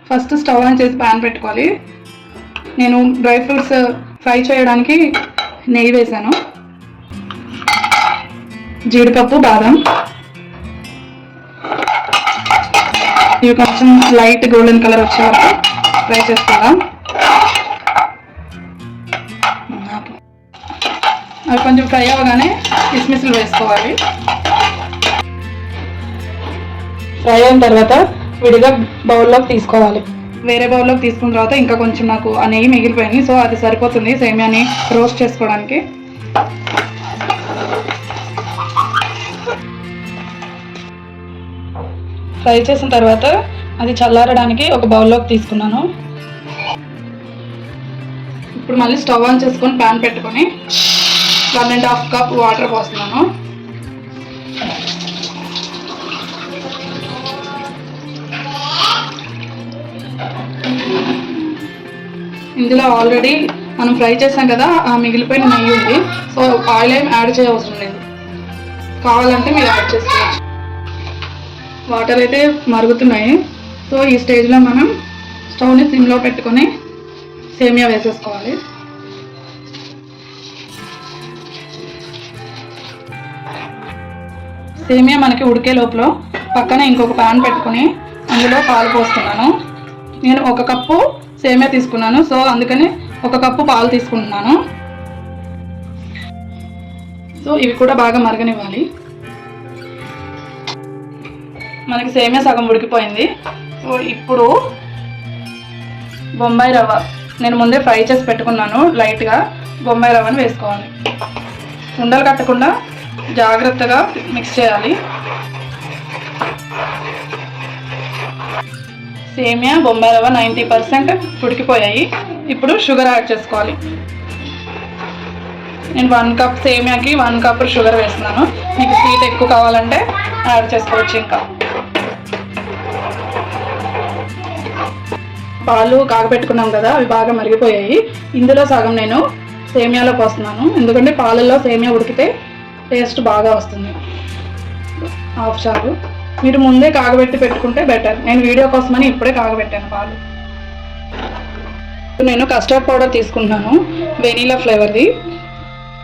First stove on చేసి pan పెట్టుకోవాలి. నేను డ్రై ఫ్రూట్స్ ఫ్రై చేయడానికి నెయ్యి వేసాను. జీడిపప్పు, బాదం ఇవి కొంచెం లైట్ గోల్డెన్ కలర్ వచ్చే వరకు ఫ్రై చేసుకుందాం. అవి కొంచెం ఫ్రై అవ్వగానే కిస్మిస్లు వేసుకోవాలి. ఫ్రై అయిన తర్వాత విడిగా బౌల్లోకి తీసుకోవాలి. వేరే బౌల్లోకి తీసుకున్న తర్వాత ఇంకా కొంచెం నాకు ఆ నెయ్యి మిగిలిపోయింది, సో అది సరిపోతుంది సేమియాని రోస్ట్ చేసుకోవడానికి. ఫ్రై చేసిన తర్వాత అది చల్లారడానికి ఒక బౌల్లోకి తీసుకున్నాను. ఇప్పుడు మళ్ళీ స్టవ్ ఆన్ చేసుకొని ప్యాన్ పెట్టుకొని 1.5 కప్ వాటర్ పోస్తున్నాను. ఇందులో ఆల్రెడీ మనం ఫ్రై చేసాం కదా, ఆ మిగిలిపోయిన నెయ్యి ఉంది. సో ఆయిల్ ఏం యాడ్ చేయవసరం లేదు, కావాలంటే మీరు యాడ్ చేసుకోవచ్చు. వాటర్ అయితే మరుగుతున్నాయి. సో ఈ స్టేజ్లో మనం స్టవ్ని సిమ్లో పెట్టుకొని సేమియా వేసేసుకోవాలి. సేమియా మనకి ఉడికే లోపల పక్కన ఇంకొక ప్యాన్ పెట్టుకొని అందులో పాలు పోస్తున్నాను. నేను 1 కప్పు సేమియా తీసుకున్నాను, సో అందుకని 1 కప్పు పాలు తీసుకుంటున్నాను. సో ఇవి కూడా బాగా మరగనివ్వాలి. మనకి సేమియా సగం ఉడికిపోయింది. సో ఇప్పుడు బొంబాయి రవ్వ నేను ముందే ఫ్రై చేసి పెట్టుకున్నాను. లైట్గా బొంబాయి రవ్వను వేసుకోవాలి. ఉండలు కట్టకుండా జాగ్రత్తగా మిక్స్ చేయాలి. సేమియా, బొంబాయి రవ్వ 90% ఉడికిపోయాయి. ఇప్పుడు షుగర్ యాడ్ చేసుకోవాలి. నేను 1 కప్ సేమియాకి 1 కప్ షుగర్ వేస్తున్నాను. మీకు స్వీట్ ఎక్కువ కావాలంటే యాడ్ చేసుకోవచ్చు. ఇంకా పాలు కాగబెట్టుకున్నాం కదా, అవి బాగా మరిగిపోయాయి. ఇందులో సగం నేను సేమియాలో పోస్తున్నాను, ఎందుకంటే పాలల్లో సేమియా ఉడికితే టేస్ట్ బాగా వస్తుంది. హాఫ్ చాలు. మీరు ముందే కాగబెట్టి పెట్టుకుంటే బెటర్. నేను వీడియో కోసమని ఇప్పుడే కాగబెట్టాను పాలు. నేను కస్టర్డ్ పౌడర్ తీసుకుంటున్నాను, వెనీలా ఫ్లేవర్ది.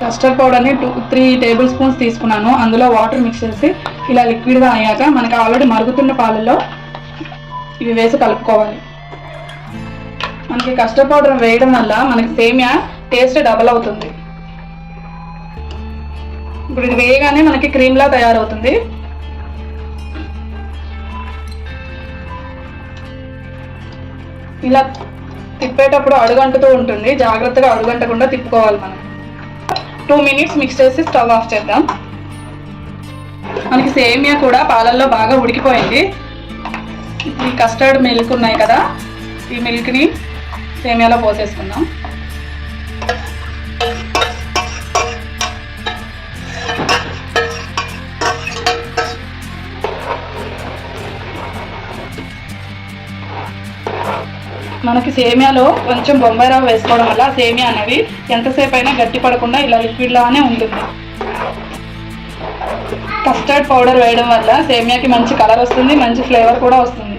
కస్టర్డ్ పౌడర్ని 2-3 టేబుల్ స్పూన్స్ తీసుకున్నాను. అందులో వాటర్ మిక్స్ చేసి ఇలా లిక్విడ్గా అయ్యాక మనకి ఆల్రెడీ మరుగుతున్న పాలల్లో ఇవి వేసి కలుపుకోవాలి. మనకి కస్టర్డ్ పౌడర్ వేయడం వల్ల మనకి సేమియా టేస్ట్ డబల్ అవుతుంది. ఇప్పుడు ఇది వేయగానే మనకి క్రీమ్లా తయారవుతుంది. ఇలా తిప్పేటప్పుడు అడుగంటుతూ ఉంటుంది, జాగ్రత్తగా అడుగంటకుండా తిప్పుకోవాలి. మనం 2 మినిట్స్ మిక్స్ చేసి స్టవ్ ఆఫ్ చేద్దాం. మనకి సేమియా కూడా పాలల్లో బాగా ఉడికిపోయింది. ఈ కస్టర్డ్ మిల్క్ ఉన్నాయి కదా, ఈ మిల్క్ని సేమియాలో పోసేసుకుందాం. మనకి సేమియాలో కొంచెం బొంబాయి రవ్వ వేసుకోవడం వల్ల సేమియా అనేవి ఎంతసేపు అయినా గట్టి పడకుండా ఇలా లిక్విడ్ లానే ఉంటుంది. కస్టర్డ్ పౌడర్ వేయడం వల్ల సేమియాకి మంచి కలర్ వస్తుంది, మంచి ఫ్లేవర్ కూడా వస్తుంది.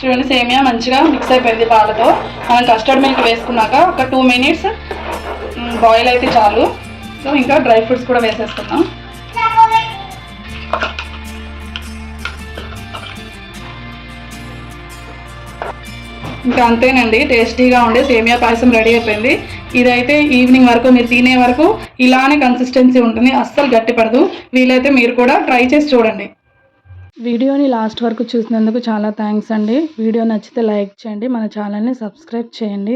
చూడండి, సేమియా మంచిగా మిక్స్ అయిపోయింది పాలతో. మనం కస్టర్డ్ మిల్క్ వేసుకున్నాక ఒక 2 మినిట్స్ బాయిల్ అయితే చాలు. సో ఇంకా డ్రై ఫ్రూట్స్ కూడా వేసేసుకుందాం. ఇంకా అంతేనండి, టేస్టీగా ఉండే సేమియా పాయసం రెడీ అయిపోయింది. ఇదైతే ఈవినింగ్ వరకు మీరు తినే వరకు ఇలానే కన్సిస్టెన్సీ ఉంటుంది, అస్సలు గట్టిపడదు. వీలైతే మీరు కూడా ట్రై చేసి చూడండి. వీడియోని లాస్ట్ వరకు చూసినందుకు చాలా థ్యాంక్స్ అండి. వీడియో నచ్చితే లైక్ చేయండి, మన ఛానల్ని సబ్స్క్రైబ్ చేయండి.